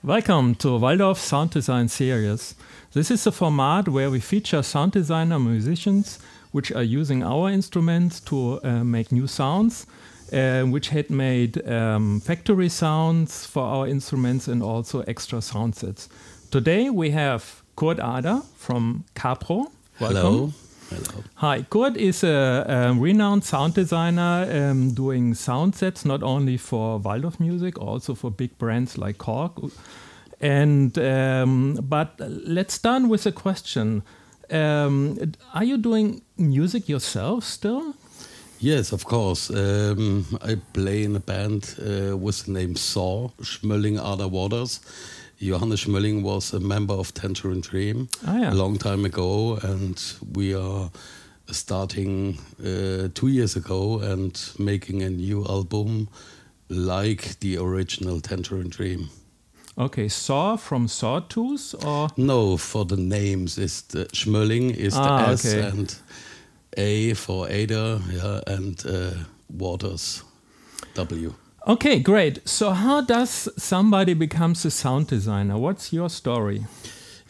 Welcome to Waldorf Sound Design Series. This is a format where we feature sound designer musicians which are using our instruments to make new sounds, which had made factory sounds for our instruments and also extra sound sets. Today we have Kurt Ader from Capro. Welcome. Hello. Hello. Hi, Kurt is a renowned sound designer doing sound sets not only for Waldorf music, also for big brands like Korg. And but let's start with a question. Are you doing music yourself still? Yes, of course. I play in a band with the name SAW, Schmölling Ader Waters. Johannes Schmölling was a member of Tangerine Dream a long time ago, and we are starting 2 years ago and making a new album like the original Tangerine Dream. Okay, SAW from Sawtooth or? No, for the names, is the Schmölling is the S okay. and A for Ada, yeah, and Waters, W. Okay, great. So how does somebody becomes a sound designer? What's your story?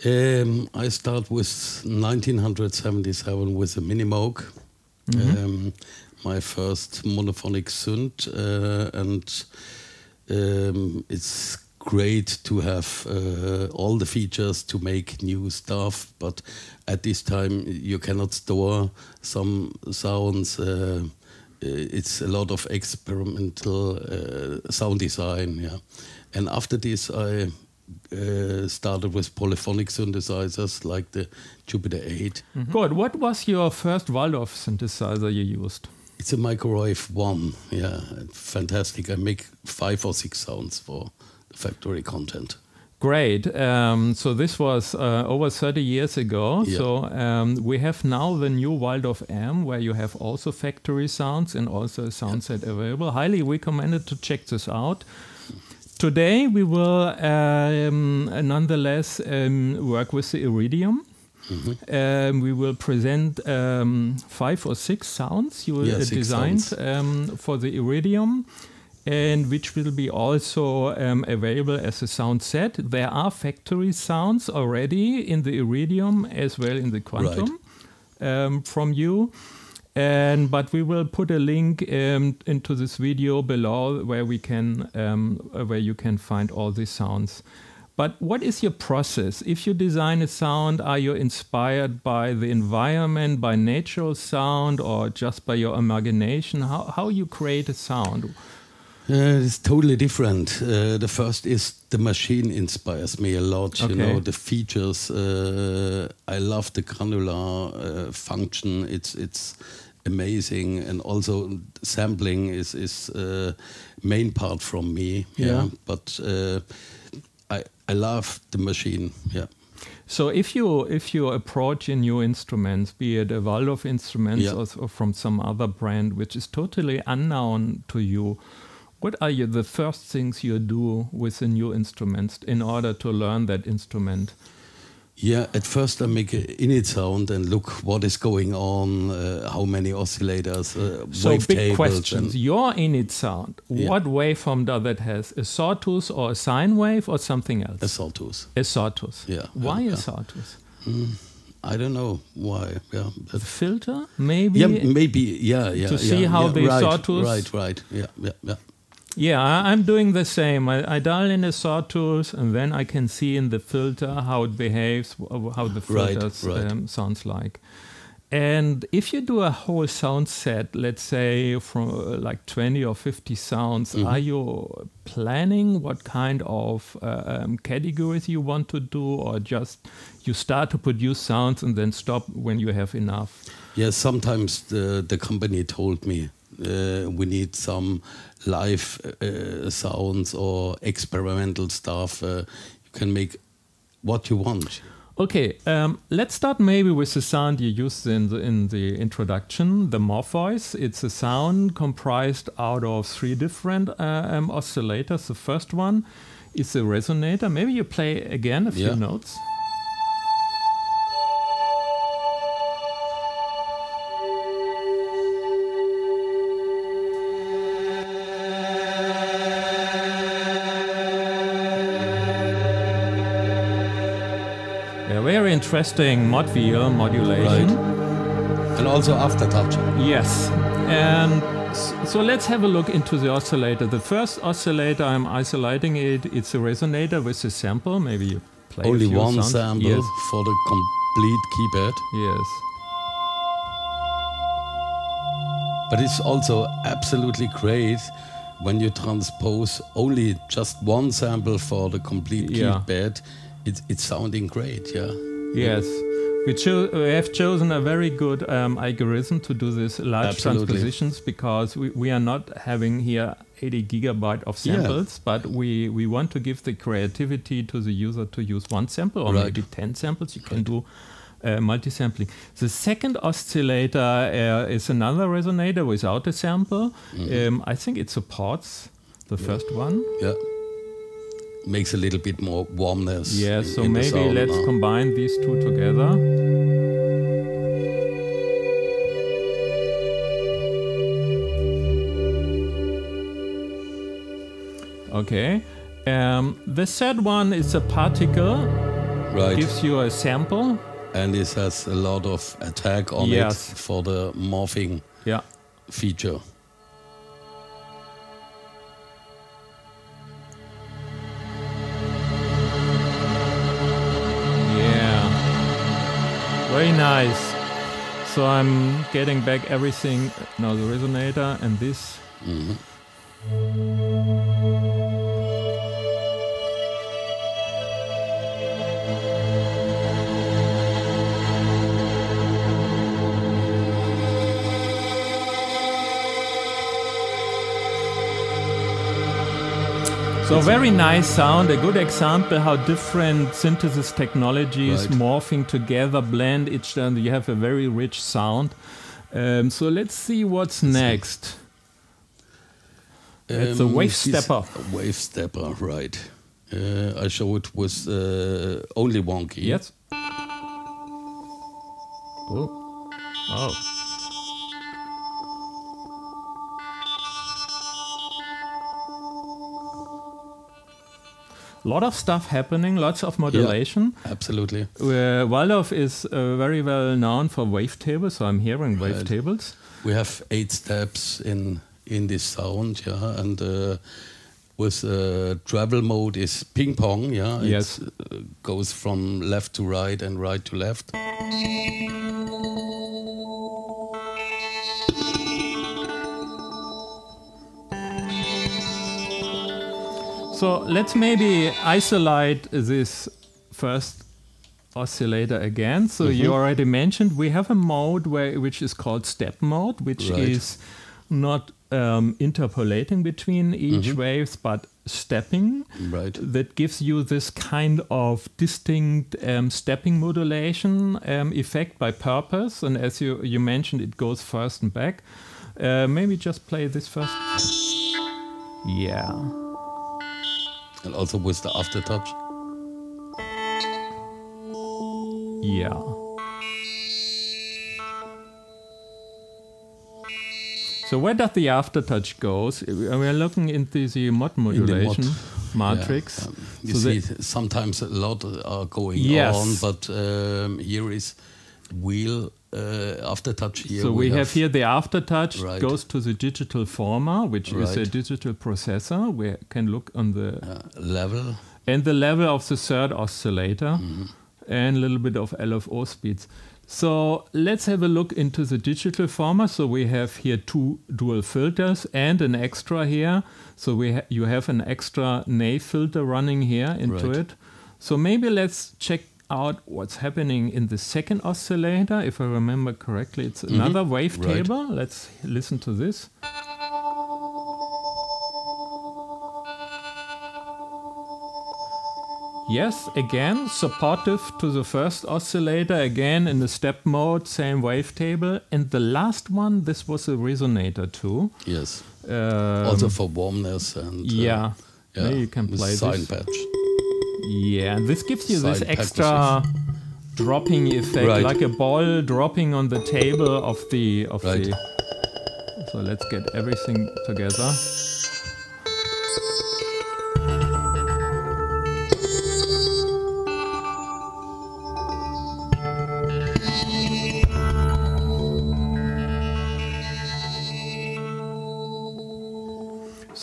I start with 1977 with a Minimoog, my first monophonic synth, and it's great to have all the features to make new stuff, but at this time you cannot store some sounds. It's a lot of experimental sound design, yeah. And after this, I started with polyphonic synthesizers like the Jupiter 8. Good. What was your first Waldorf synthesizer you used? It's a Microwave 1, yeah, fantastic. I make 5 or 6 sounds for the factory content. Great. So this was over 30 years ago. Yeah. So we have now the new Waldorf M, where you have also factory sounds and also a sound set available. Highly recommended to check this out. Today we will nonetheless work with the Iridium. We will present 5 or 6 sounds you designed for the Iridium, and which will be also available as a sound set. There are factory sounds already in the Iridium as well in the Quantum from you. But we will put a link into this video below where we can where you can find all these sounds. But what is your process? If you design a sound, are you inspired by the environment, by natural sound, or just by your imagination? How you create a sound? It's totally different. The first is the machine inspires me a lot. Okay. You know, the features. I love the granular function. It's amazing, and also sampling is main part from me. Yeah, but I love the machine. Yeah. So if you approach a new instrument, be it a Waldorf instrument or from some other brand which is totally unknown to you, what are the first things you do with the new instruments in order to learn that instrument? Yeah, at first I make an init sound and look what is going on, how many oscillators, so wave big tables. Questions. Your init sound, what waveform does that have? A sawtooth or a sine wave or something else? A sawtooth. A sawtooth. Yeah. Why a sawtooth? I don't know why. Yeah. The filter, maybe. Yeah, maybe. Yeah. To see how the sawtooth. Right. Yeah. Yeah, I'm doing the same. I dial in a sawtooth, and then I can see in the filter how it behaves, how the filter sounds like. And if you do a whole sound set, let's say from like 20 or 50 sounds, are you planning what kind of categories you want to do, or just you start to produce sounds and then stop when you have enough? Yeah, sometimes the company told me we need some live sounds or experimental stuff. You can make what you want. Okay, let's start maybe with the sound you used in the introduction, the Morphois. It's a sound comprised out of 3 different oscillators. The first one is the Resonator. Maybe you play again a few notes. very interesting mod wheel modulation. Right. And also Aftertouch. Yes. And so let's have a look into the oscillator. The first oscillator, I'm isolating it. It's a Resonator with a sample. Maybe you play only a few one sounds. sample Yes. for the complete keypad. Yes. But it's also absolutely great when you transpose only just one sample for the complete keypad. It's sounding great, yeah. Yes. We have chosen a very good algorithm to do these large transpositions, because we are not having here 80 gigabyte of samples, but we want to give the creativity to the user to use one sample or maybe 10 samples. You can do multi-sampling. The second oscillator is another Resonator without a sample. I think it supports the first one. Yeah. Makes a little bit more warmness. Yeah, so maybe let's combine these two together. Okay. The third one is a particle. Right. Gives you a sample. And this has a lot of attack on it for the morphing feature. Very nice. So I'm getting back everything, now the Resonator and this. So very nice sound, a good example how different synthesis technologies morphing together, blend each other. You have a very rich sound. So let's see what's next. It's a wave stepper. A wave stepper, right. I show it with only one key. Yes. Oh. A lot of stuff happening, lots of modulation. Yeah, absolutely. Waldorf is very well known for wavetables, so I'm hearing wavetables. We have 8 steps in this sound, and with travel mode is ping pong, Yes. It goes from left to right and right to left. So let's maybe isolate this first oscillator again. So you already mentioned we have a mode which is called step mode, which is not interpolating between each waves, but stepping. Right. That gives you this kind of distinct stepping modulation effect by purpose. And as you mentioned, it goes first and back. Maybe just play this first. Yeah. And also with the Aftertouch. Yeah. So where does the Aftertouch goes? We are looking into the mod modulation matrix. You see, sometimes a lot are going on, but here is wheel Aftertouch here. So we have here the Aftertouch goes to the digital former, which is a digital processor. We can look on the level. And the level of the third oscillator and a little bit of LFO speeds. So let's have a look into the digital former. So we have here 2 dual filters and an extra here. So you have an extra nave filter running here into it. So maybe let's check out what's happening in the second oscillator. If I remember correctly, it's another wavetable. Let's listen to this. Yes, again, supportive to the first oscillator, again in the step mode, same wavetable. And the last one, this was a Resonator too. Yes. Also for warmness and maybe you can play this. Patch. Yeah, and this gives you this extra dropping effect, like a ball dropping on the table of the So let's get everything together.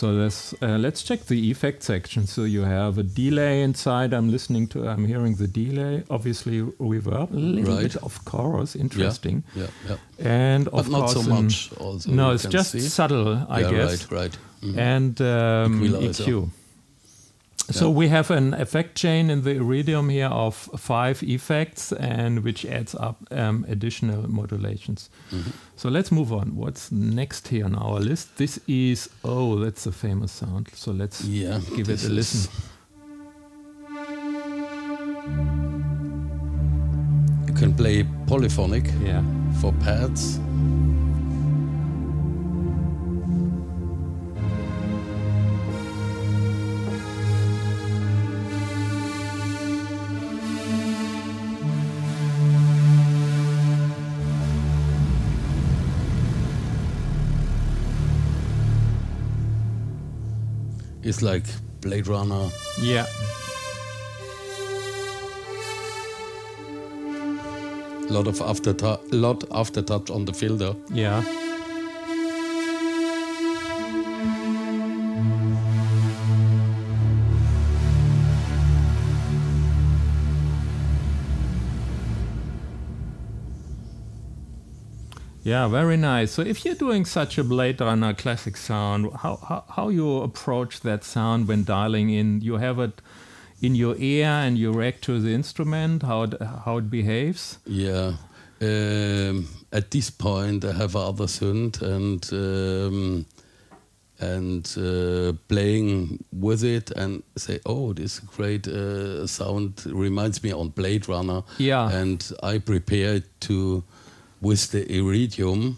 So let's check the effect section. So you have a delay inside. I'm hearing the delay. Obviously reverb, a little bit of chorus. Interesting. Yeah. And but of not course, so much. Also, no, it's just subtle, I guess. Right. Mm-hmm. And EQ. So we have an effect chain in the Iridium here of 5 effects, and which adds up additional modulations. Mm-hmm. So let's move on. What's next here on our list? This is, that's a famous sound. So let's give it a listen. You can play polyphonic for pads. It's like Blade Runner. Yeah. Lot aftertouch on the filter. Yeah. Yeah, very nice. So if you're doing such a Blade Runner classic sound, how you approach that sound when dialing in? You have it in your ear and you react to the instrument, how it behaves? Yeah. At this point, I have other synth and playing with it and say, this great sound reminds me on Blade Runner. Yeah. And I prepare it with the Iridium,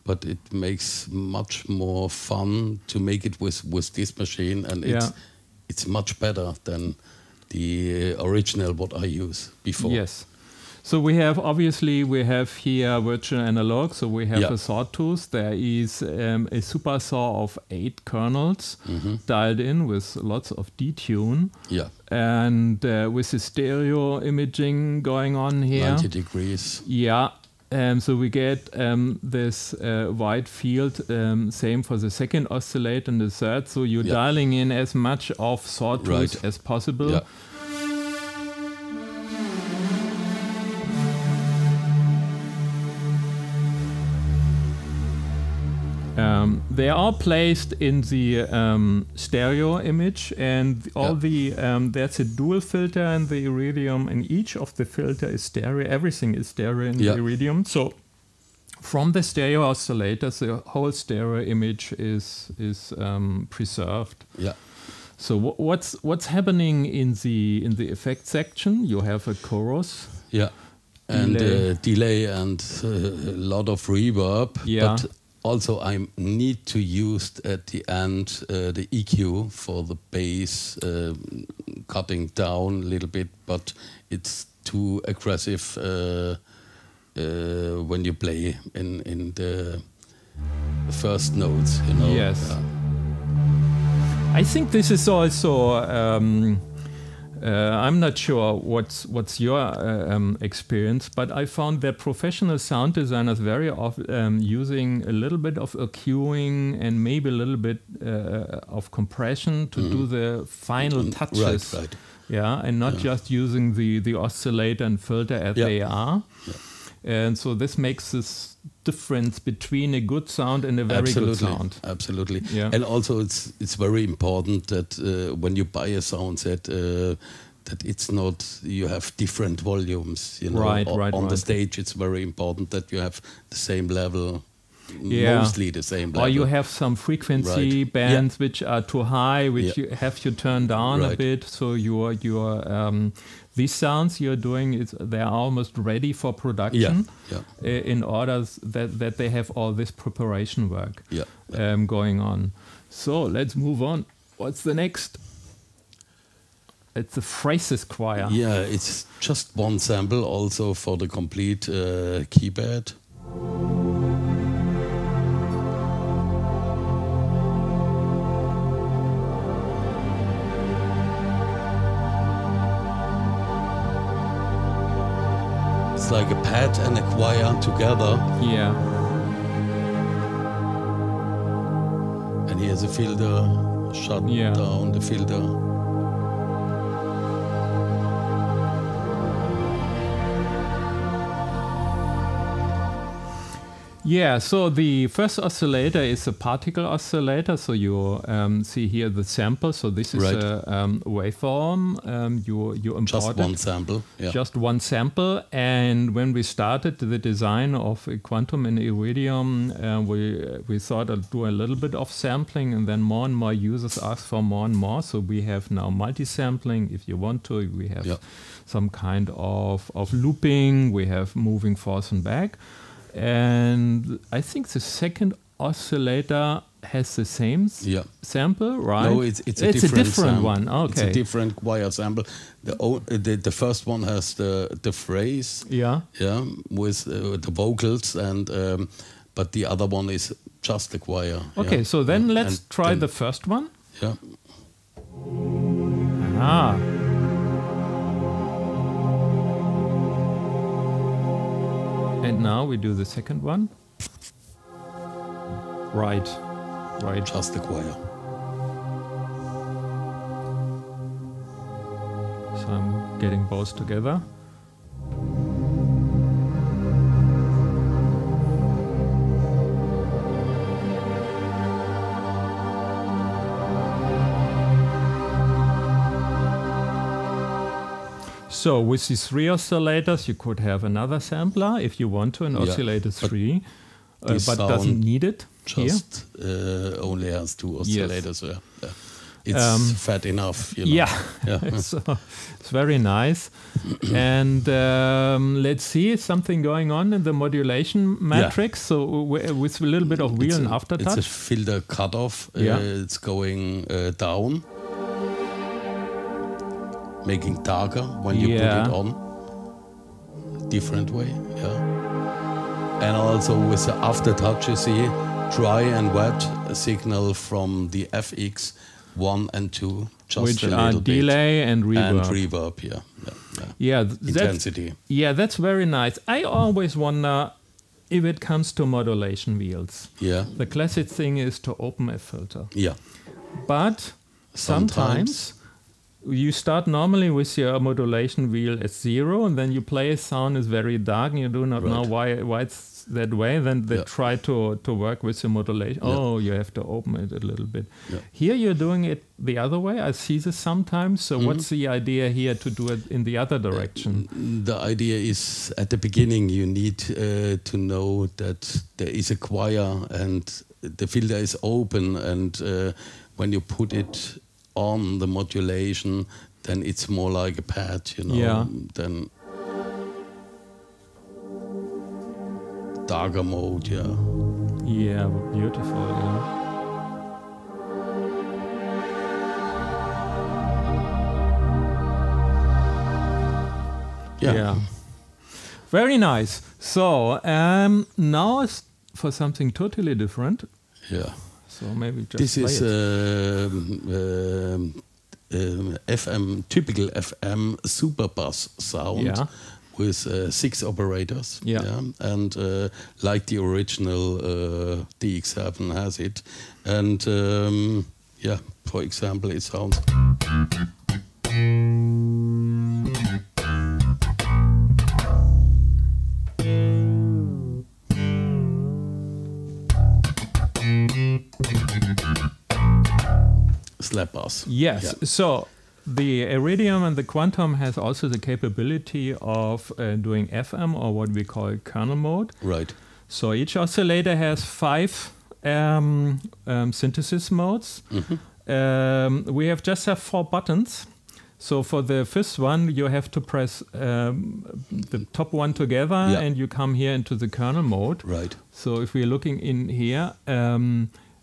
but it makes much more fun to make it with this machine, and it's much better than the original what I use before. Yes. So we have here virtual analog. So we have a sawtooth. There is a super saw of 8 kernels dialed in with lots of detune. Yeah. And with the stereo imaging going on here. 90 degrees. Yeah. So we get this wide field, same for the second oscillator and the third. So you're dialing in as much of sawtooth as possible. Yeah. They are placed in the stereo image, and there's a dual filter in the Iridium, and each of the filter is stereo. Everything is stereo in the Iridium. So from the stereo oscillators, the whole stereo image is preserved. Yeah. So what's happening in the effect section? You have a chorus. Yeah. And delay and a lot of reverb. Yeah. But also, I need to use at the end the EQ for the bass, cutting down a little bit, but it's too aggressive when you play in the first notes. Yes. I think this is also. I'm not sure what's your experience, but I found that professional sound designers very often using a little bit of EQing and maybe a little bit of compression to do the final touches. Right. Yeah, and not just using the oscillator and filter as they are. Yeah. And so this makes this difference between a good sound and a very good sound. Absolutely. Yeah. And also it's very important that when you buy a sound set, that it's not, you have different volumes. On the stage, it's very important that you have the same level. Mostly the same level. Or you have some frequency bands which are too high, which you have to turn down a bit. So your these sounds you're doing, they are almost ready for production in order that they have all this preparation work going on. So let's move on. What's the next? It's the phrases choir. Yeah, it's just one sample also for the complete keypad. It's like a pad and a choir together. Yeah. And here's Here's a filter, shut down the filter. Yeah, so the first oscillator is a particle oscillator. So you see here the sample. So this is a waveform you imported. Just one sample. Yeah. Just one sample. And when we started the design of a quantum in Iridium, we thought I'd do a little bit of sampling, and then more and more users asked for more and more. So we have now multi-sampling if you want to. We have some kind of looping. We have moving forth and back. And I think the second oscillator has the same sample, right? No, it's a different one. Okay, it's a different wire sample. The first one has the phrase, with the vocals, and but the other one is just the choir. Okay, so then let's try the first one. Yeah. Ah. And now we do the second one. Right. Just the choir. So I'm getting both together. So with these 3 oscillators, you could have another sampler if you want to, an oscillator 3, but doesn't need it. Just only has 2 oscillators. Yes. Yeah. It's fat enough. You know. Yeah. So it's very nice. And let's see something going on in the modulation matrix. So with a little bit of wheel and aftertouch. It's a filter cutoff. It's going down. Making darker when you put it on. Different way, And also with the aftertouch, you see, dry and wet signal from the FX 1 and 2, just which a little bit. Delay and reverb. And reverb, intensity. That's very nice. I always wonder if it comes to modulation wheels. Yeah. The classic thing is to open a filter. Yeah. But sometimes you start normally with your modulation wheel at 0, and then you play a sound is very dark, and you do not know why it's that way. Then they try to work with the modulation. Oh, you have to open it a little bit. Here you're doing it the other way. I see this sometimes. So what's the idea here to do it in the other direction? The idea is at the beginning you need to know that there is a choir and the filter is open, and when you put it on the modulation, then it's more like a pad, then darker mode, Yeah, beautiful, Yeah. Very nice. So, now for something totally different. Yeah. So maybe just this is FM, typical FM superbus sound with 6 operators. And like the original DX7 has it. And for example, it sounds. Slap bass. Yes. So the Iridium and the Quantum has also the capability of doing FM, or what we call kernel mode. Right. So each oscillator has 5 synthesis modes. We have 4 buttons. So for the first one, you have to press the top one together, and you come here into the kernel mode. Right. So if we're looking in here,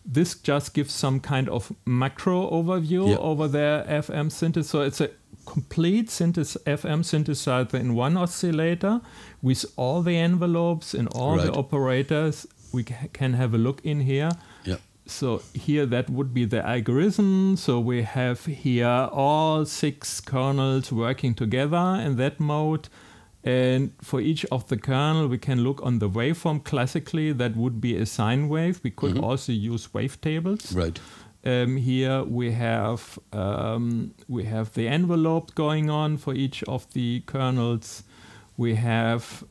this just gives some kind of macro overview over the FM synthesizer. So it's a complete FM synthesizer in one oscillator with all the envelopes and all the operators. We can have a look in here. So here that would be the algorithm. So we have here all 6 kernels working together in that mode. And for each of the kernel, we can look on the waveform. Classically, that would be a sine wave. We could also use wavetables. Right. Here we have the envelope going on for each of the kernels. We have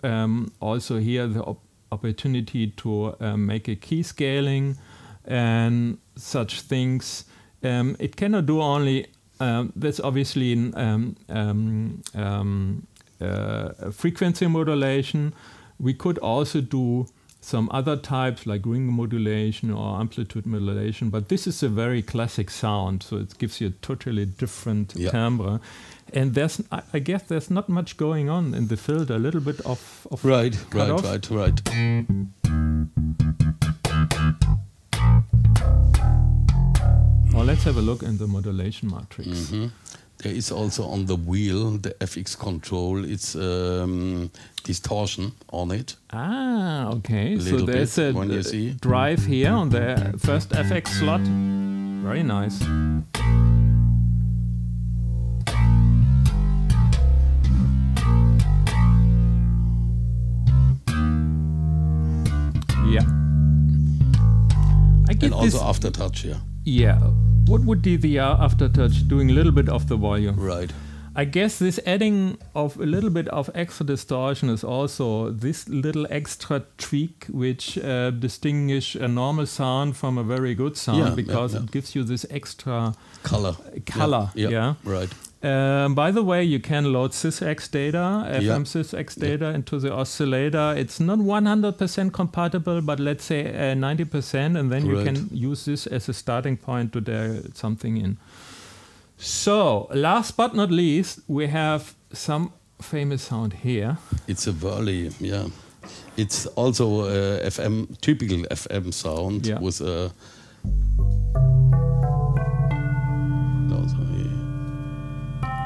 also here the opportunity to make a key scaling and such things. It cannot do only that's obviously frequency modulation. We could also do some other types like ring modulation or amplitude modulation, but this is a very classic sound, so it gives you a totally different timbre. And I guess there's not much going on in the filter. A little bit of right. Now let's have a look in the modulation matrix. There is also on the wheel, the FX control, it's distortion on it. Ah, okay. So there's a drive here on the first FX slot. Very nice. Yeah. And also Aftertouch, Yeah. What would be the Aftertouch doing a little bit of the volume? Right. I guess this adding of a little bit of extra distortion is also this little extra tweak which distinguish a normal sound from a very good sound, because it gives you this extra color. Right. By the way, you can load sysx data, FM sysx data into the oscillator. It's not 100% compatible, but let's say 90%, and then you can use this as a starting point to dial something in. So, last but not least, we have some famous sound here. It's a Volley, It's also a typical FM sound with a...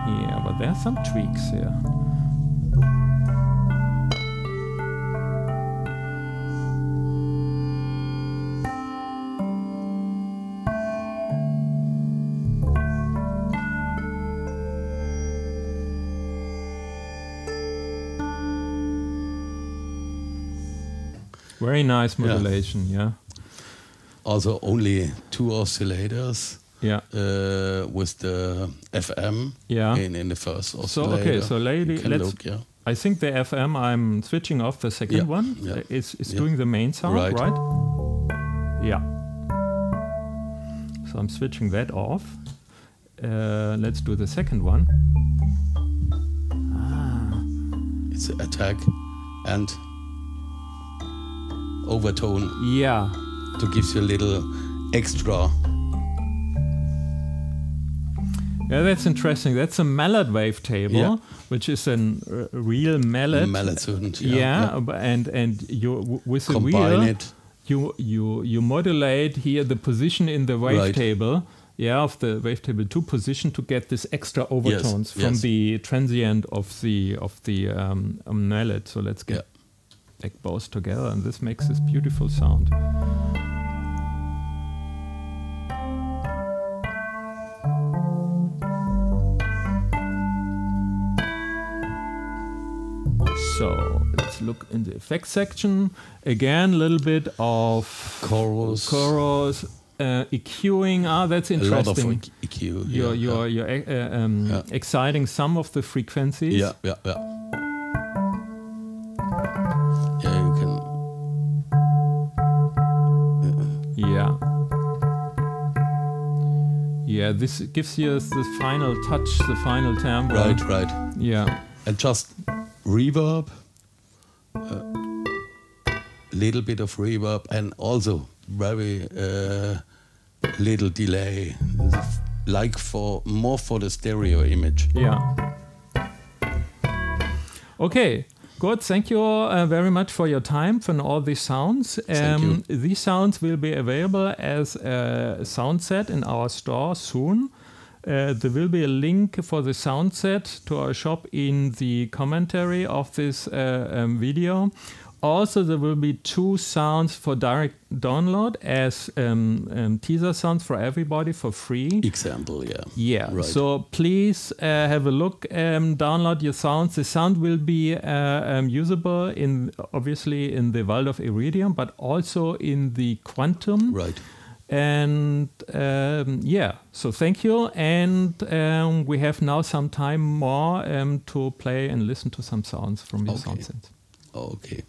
Yeah, but there are some tweaks here. Very nice modulation, Also only 2 oscillators. With the FM in the first oscillator. So I think the FM, I'm switching off the second one. Is doing the main sound, right? Yeah. So I'm switching that off. Let's do the second one. It's an attack and overtone. To give you a little extra. Yeah, that's interesting. That's a mallet wavetable, which is a real mallet. Mallet sound. And you with the wheel, you modulate here the position in the wavetable. Of the wavetable 2 position to get this extra overtones from the transient of the mallet. So let's get both together, and this makes this beautiful sound. So let's look in the effects section. Again, a little bit of chorus, EQing. That's interesting. A lot of EQ. You're exciting some of the frequencies. Yeah, you can. This gives you the final touch, the final timbre. Right. Yeah. And just reverb, little bit of reverb, and also very little delay, like more for the stereo image. Okay, good. Thank you very much for your time for all these sounds. These sounds will be available as a sound set in our store soon. There will be a link for the sound set to our shop in the commentary of this video. also there will be 2 sounds for direct download as teaser sounds for everybody for free. Example, yeah. Yeah, right. So please have a look, download your sounds. The sound will be usable obviously in the Waldorf Iridium, but also in the Quantum. Right. And so thank you. And we have now some time more to play and listen to some sounds from your sound synth. Okay.